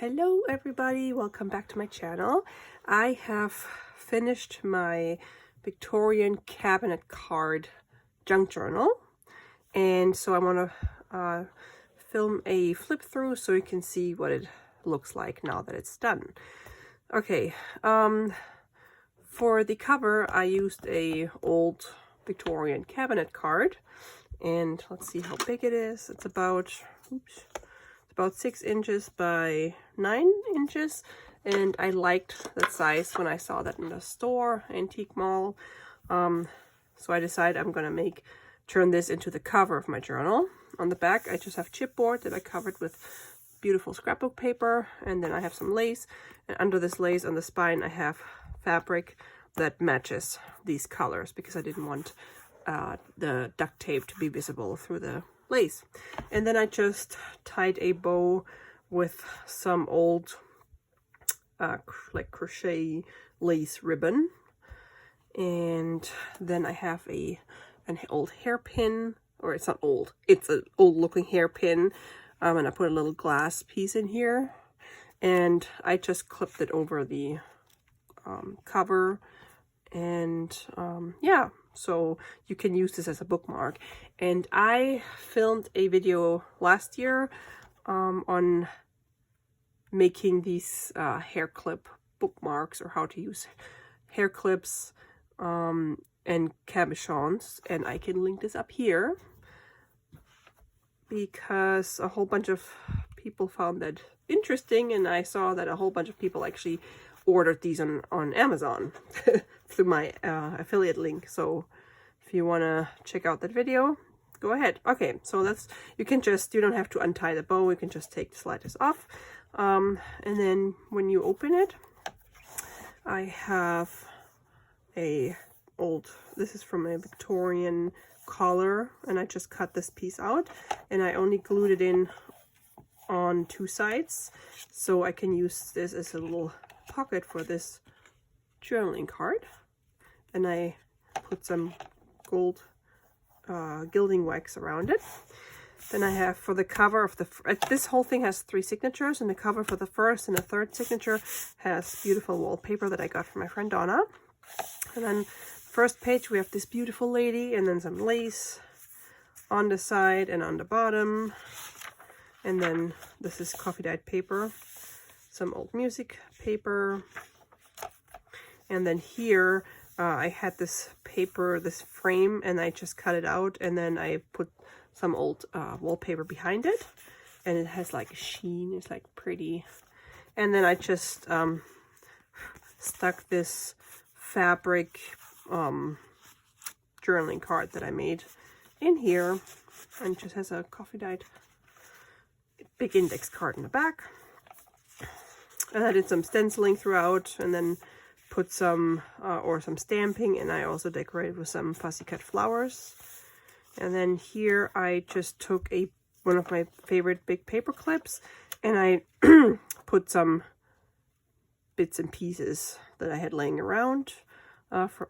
Hello everybody, welcome back to my channel. I have finished my Victorian cabinet card junk journal, and so I want to film a flip through so you can see what it looks like now that it's done. Okay, for the cover I used a old Victorian cabinet card, and let's see how big it is. It's about 6 inches by 9 inches, and I liked that size when I saw that in the store, antique mall. So I decided I'm gonna turn this into the cover of my journal. On the back I just have chipboard that I covered with beautiful scrapbook paper, and then I have some lace, and under this lace on the spine I have fabric that matches these colors because I didn't want the duct tape to be visible through the lace. And then I just tied a bow with some old like crochet lace ribbon, and then I have an old hairpin, or it's not old, it's an old looking hairpin, and I put a little glass piece in here, and I just clipped it over the cover, and yeah, so you can use this as a bookmark. And I filmed a video last year on making these hair clip bookmarks, or how to use hair clips and cabochons, and I can link this up here because a whole bunch of people found that interesting, and I saw that a whole bunch of people actually ordered these on Amazon through my affiliate link. So if you want to check out that video, go ahead. Okay, so you don't have to untie the bow, you can just take the sliders off. And then when you open it, I have this is from a Victorian collar, and I just cut this piece out, and I only glued it in on 2 sides, so I can use this as a little pocket for this journaling card. And I put some gold gilding wax around it. Then I have, for the cover of this whole thing has 3 signatures, and the cover for the first and the third signature has beautiful wallpaper that I got from my friend Donna. And then first page we have this beautiful lady, and then some lace on the side and on the bottom, and then this is coffee dyed paper, some old music paper, and then here I had this paper, this frame, and I just cut it out, and then I put some old wallpaper behind it, and it has like a sheen, it's like pretty. And then I just stuck this fabric journaling card that I made in here, and it just has a coffee dyed big index card in the back. And I did some stenciling throughout, and then put some stamping, and I also decorated with some fussy cut flowers. And then here I just took one of my favorite big paper clips, and I put some bits and pieces that I had laying around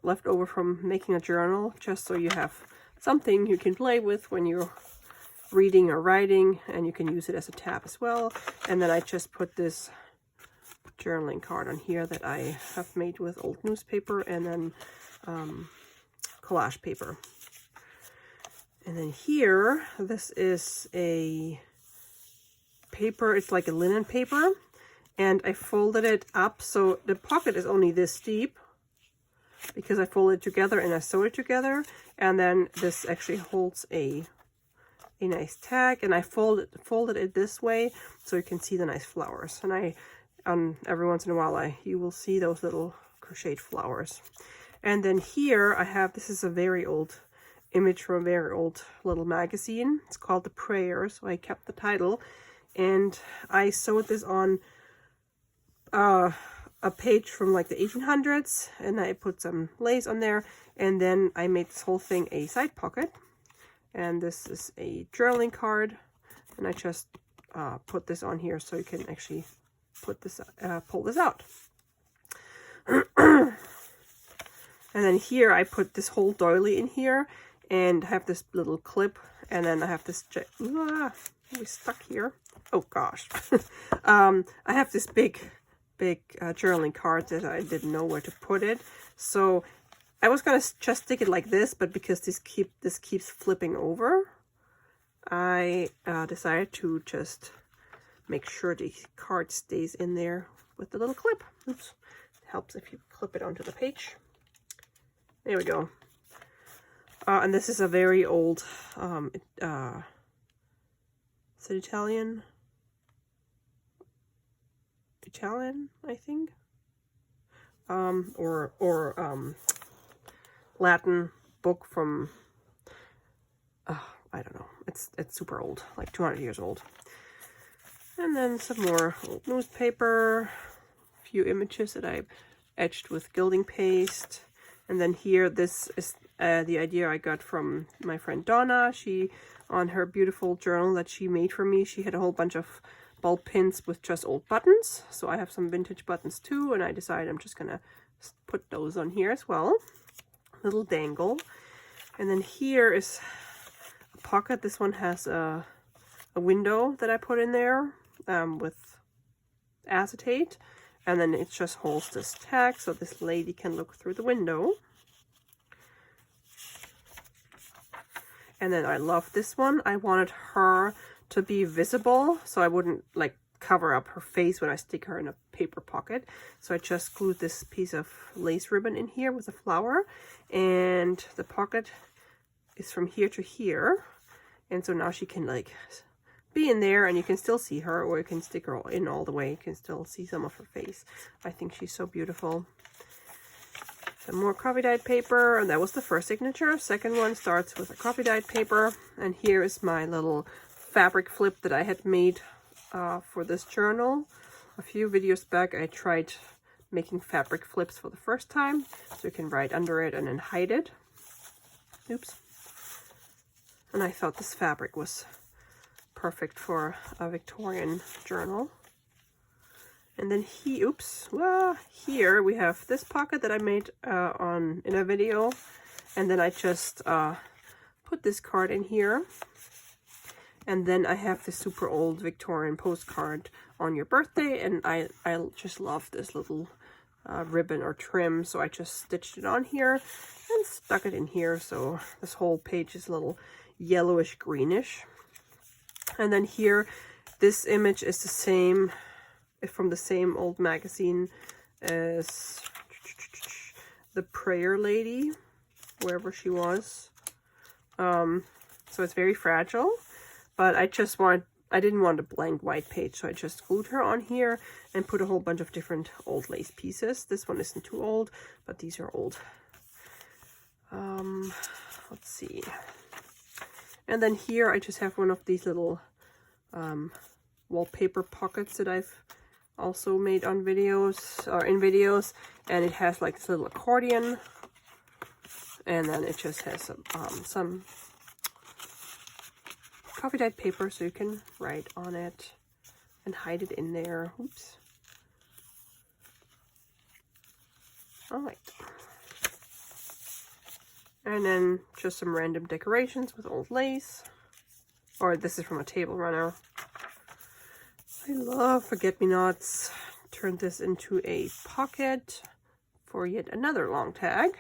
left over from making a journal, just so you have something you can play with when you're reading or writing, and you can use it as a tab as well. And then I just put this journaling card on here that I have made with old newspaper, and then collage paper. And then here, this is a paper, it's like a linen paper, and I folded it up so the pocket is only this deep because I folded it together and I sewed it together. And then this actually holds a nice tag, and I folded it this way so you can see the nice flowers. And every once in a while you will see those little crocheted flowers. And then here I have, this is a very old image from a very old little magazine. It's called The Prayer, so I kept the title, and I sewed this on a page from like the 1800s, and I put some lace on there, and then I made this whole thing a side pocket. And this is a journaling card, and I just put this on here so you can actually pull this out. And then here I put this whole doily in here, and have this little clip, and then I have this we're stuck here. oh gosh. I have this big journaling card that I didn't know where to put it. So I was gonna just stick it like this, but because this keeps flipping over, I decided to just make sure the card stays in there with the little clip. Oops. It helps if you clip it onto the page. There we go. And this is a very old, is it Italian? Italian, I think. Or Latin book from, I don't know. It's super old, like 200 years old. And then some more old newspaper, a few images that I etched with gilding paste. And then here, this is the idea I got from my friend Donna. She, on her beautiful journal that she made for me, she had a whole bunch of ball pins with just old buttons. So I have some vintage buttons too, and I decided I'm just gonna put those on here as well. Little dangle. And then here is a pocket. This one has a window that I put in there with acetate. And then it just holds this tag so this lady can look through the window. And then I love this one. I wanted her to be visible so I wouldn't like cover up her face when I stick her in a paper pocket. So I just glued this piece of lace ribbon in here with a flower. And the pocket is from here to here. And so now she can like be in there and you can still see her, or you can stick her in all the way. You can still see some of her face. I think she's so beautiful. Some more coffee dyed paper, and that was the first signature. Second one starts with a coffee dyed paper, and here is my little fabric flip that I had made for this journal. A few videos back I tried making fabric flips for the first time, so you can write under it and then hide it. Oops. And I thought this fabric was perfect for a Victorian journal. And then here we have this pocket that I made in a video, and then I just put this card in here. And then I have this super old Victorian postcard on your birthday, and I just love this little ribbon or trim, so I just stitched it on here and stuck it in here. So this whole page is a little yellowish greenish. And then here, this image is the same, from the same old magazine as the Prayer Lady, wherever she was. So it's very fragile, but I didn't want a blank white page, so I just glued her on here and put a whole bunch of different old lace pieces. This one isn't too old, but these are old. Let's see. And then here I just have one of these little wallpaper pockets that I've also made on videos, or in videos, and it has like this little accordion, and then it just has some coffee dyed paper so you can write on it and hide it in there. Oops. All right. And then just some random decorations with old lace. Or this is from a table runner. I love forget-me-nots. Turned this into a pocket for yet another long tag.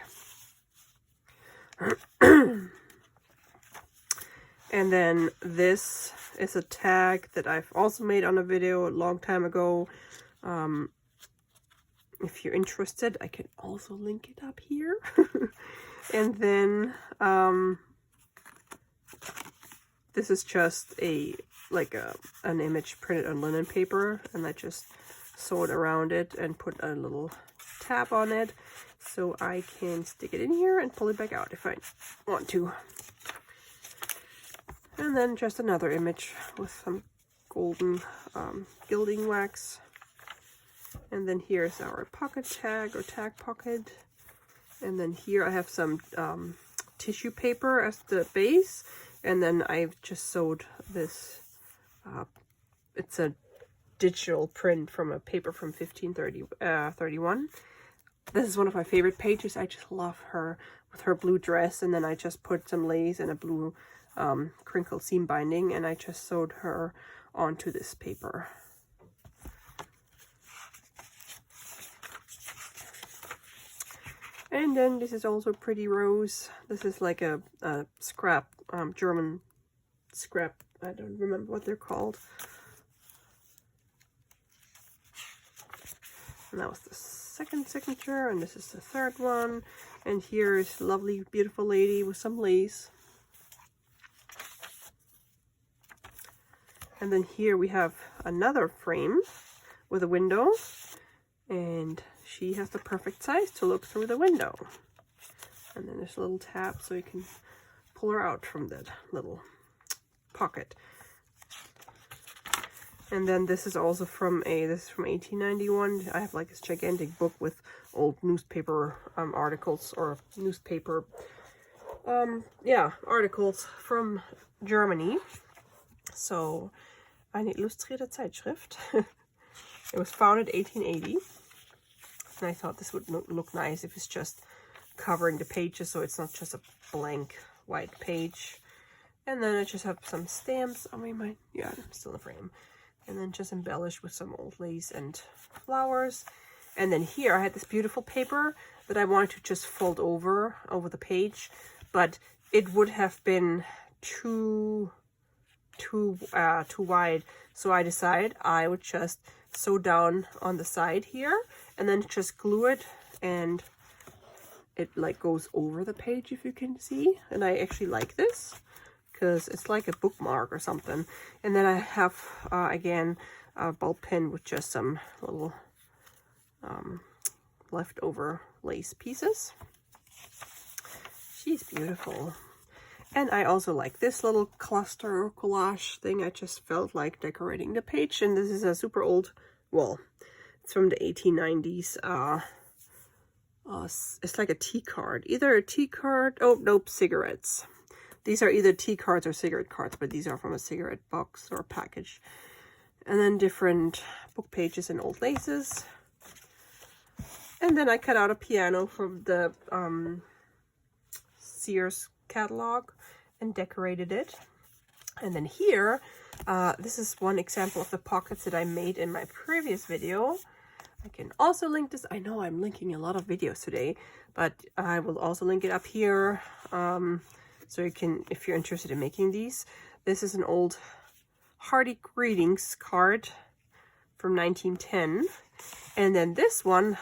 And then this is a tag that I've also made on a video a long time ago. If you're interested, I can also link it up here. And then this is just an image printed on linen paper, and I just sewed around it and put a little tab on it so I can stick it in here and pull it back out if I want to. And then just another image with some golden gilding wax. And then here's our pocket tag or tag pocket. And then here I have some tissue paper as the base. And then I've just sewed this, it's a digital print from a paper from 1531. This is one of my favorite pages. I just love her with her blue dress. And then I just put some lace and a blue crinkled seam binding, and I just sewed her onto this paper. And then this is also pretty rose. This is like a scrap, German scrap. I don't remember what they're called. And that was the second signature, and this is the third one. And here is a lovely, beautiful lady with some lace. And then here we have another frame with a window, and she has the perfect size to look through the window. And then there's a little tab so you can pull her out from that little pocket. And then this is also from this is from 1891. I have like this gigantic book with old newspaper articles, or newspaper articles from Germany. So eine illustrierte Zeitschrift. It was founded 1880. And I thought this would look nice if it's just covering the pages, so it's not just a blank white page. And then I just have some stamps. I mean, yeah, still in the frame. And then just embellished with some old lace and flowers. And then here I had this beautiful paper that I wanted to just fold over the page, but it would have been too wide. So I decided I would just sew down on the side here and then just glue it, and it like goes over the page, if you can see. And I actually like this because it's like a bookmark or something. And then I have again a ball pen with just some little leftover lace pieces. She's beautiful. And I also like this little cluster or collage thing. I just felt like decorating the page. And this is a super old, well, it's from the 1890s. It's like a tea card. Either a tea card, oh, nope, cigarettes. These are either tea cards or cigarette cards, but these are from a cigarette box or package. And then different book pages and old laces. And then I cut out a piano from the Sears catalog and decorated it. And then here, this is one example of the pockets that I made in my previous video. I can also link this. I know I'm linking a lot of videos today, but I will also link it up here. So you can, if you're interested in making these. This is an old Hearty Greetings card from 1910. And then this one,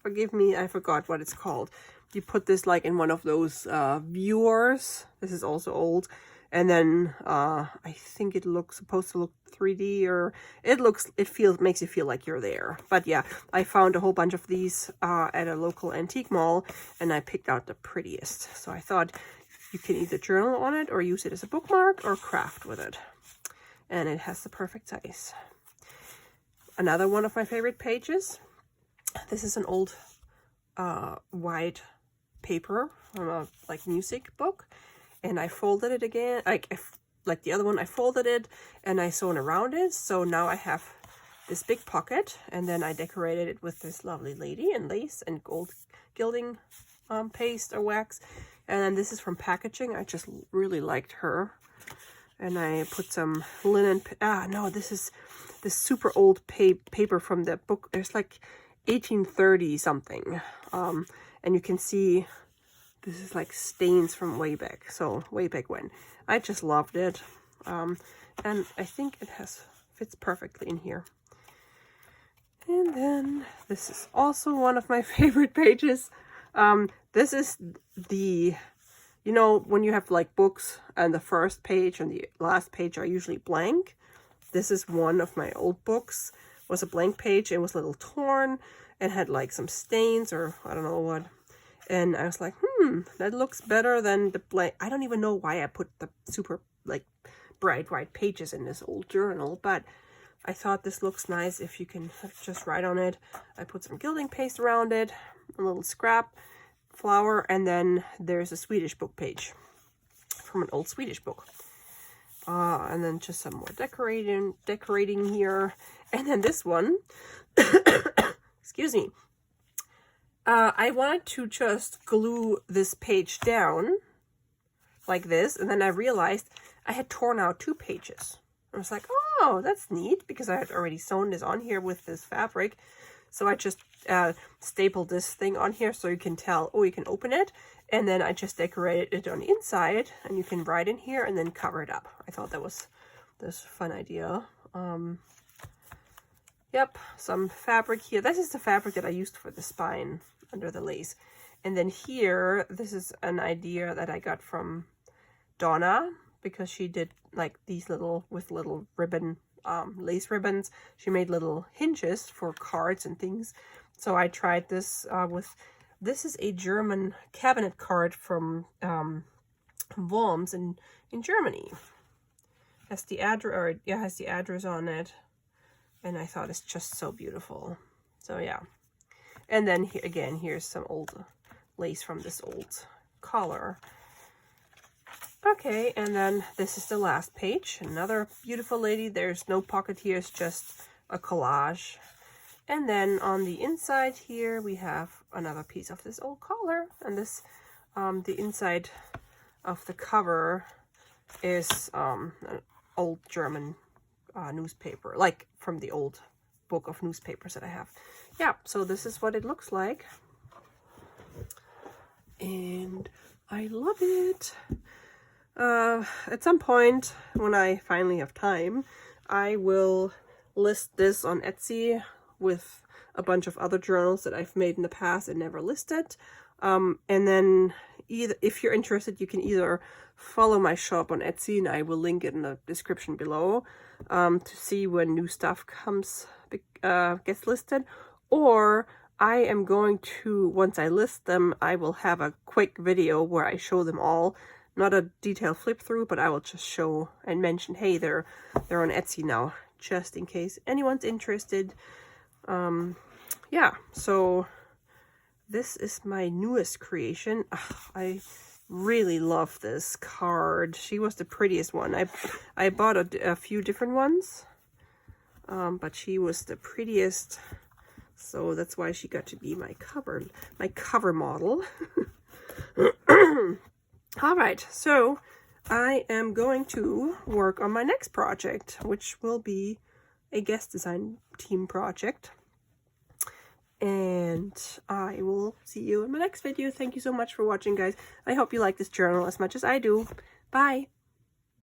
forgive me, I forgot what it's called. You put this like in one of those viewers. This is also old. And then I think it looks supposed to look 3D, or makes you feel like you're there. But yeah, I found a whole bunch of these at a local antique mall, and I picked out the prettiest. So I thought you can either journal on it or use it as a bookmark or craft with it. And it has the perfect size. Another one of my favorite pages. This is an old white paper from a like music book, and I folded it again. Like the other one, I folded it and I sewn around it. So now I have this big pocket, and then I decorated it with this lovely lady and lace and gold gilding paste or wax. And then this is from packaging. I just really liked her. And I put some linen. No, this is this super old paper from the book. It's like 1830 something. And you can see this is like stains from way back. So way back when. I just loved it. And I think it fits perfectly in here. And then this is also one of my favorite pages. This is the, you know, when you have like books and the first page and the last page are usually blank. This is one of my old books. It was a blank page. It was a little torn and had like some stains or I don't know what. And I was like, that looks better than the blank. I don't even know why I put the super like bright white pages in this old journal, but I thought this looks nice if you can just write on it. I put some gilding paste around it, a little scrap flower, and then there's a Swedish book page from an old Swedish book. And then just some more decorating here. And then this one, excuse me. I wanted to just glue this page down like this, and then I realized I had torn out 2 pages. I was like, oh, that's neat, because I had already sewn this on here with this fabric. So I just stapled this thing on here so you can tell, oh, you can open it. And then I just decorated it on the inside, and you can write in here and then cover it up. I thought that was this fun idea. Yep, some fabric here. This is the fabric that I used for the spine under the lace. And then here, this is an idea that I got from Donna, because she did like these little, with little ribbon, lace ribbons. She made little hinges for cards and things. So I tried this with, this is a German cabinet card from Worms in Germany. Has the address, or yeah, has the address on it. And I thought it's just so beautiful. So yeah. And then here, again, here's some old lace from this old collar. Okay, and then this is the last page. Another beautiful lady. There's no pocket here, it's just a collage. And then on the inside here, we have another piece of this old collar. And this, the inside of the cover is an old German newspaper, like from the old book of newspapers that I have. Yeah, so this is what it looks like. And I love it. At some point, when I finally have time, I will list this on Etsy with a bunch of other journals that I've made in the past and never listed. And then either, if you're interested, you can either follow my shop on Etsy, and I will link it in the description below, to see when new stuff comes, gets listed. Or I am going to, once I list them, I will have a quick video where I show them all. Not a detailed flip through, but I will just show and mention, hey, they're on Etsy now, just in case anyone's interested. Yeah, so this is my newest creation. I really love this card. She was the prettiest one. I bought a few different ones, but she was the prettiest, so that's why she got to be my cover model. All right, so I am going to work on my next project, which will be a guest design team project. And I will see you in my next video. Thank you so much for watching, guys. I hope you like this journal as much as I do. Bye.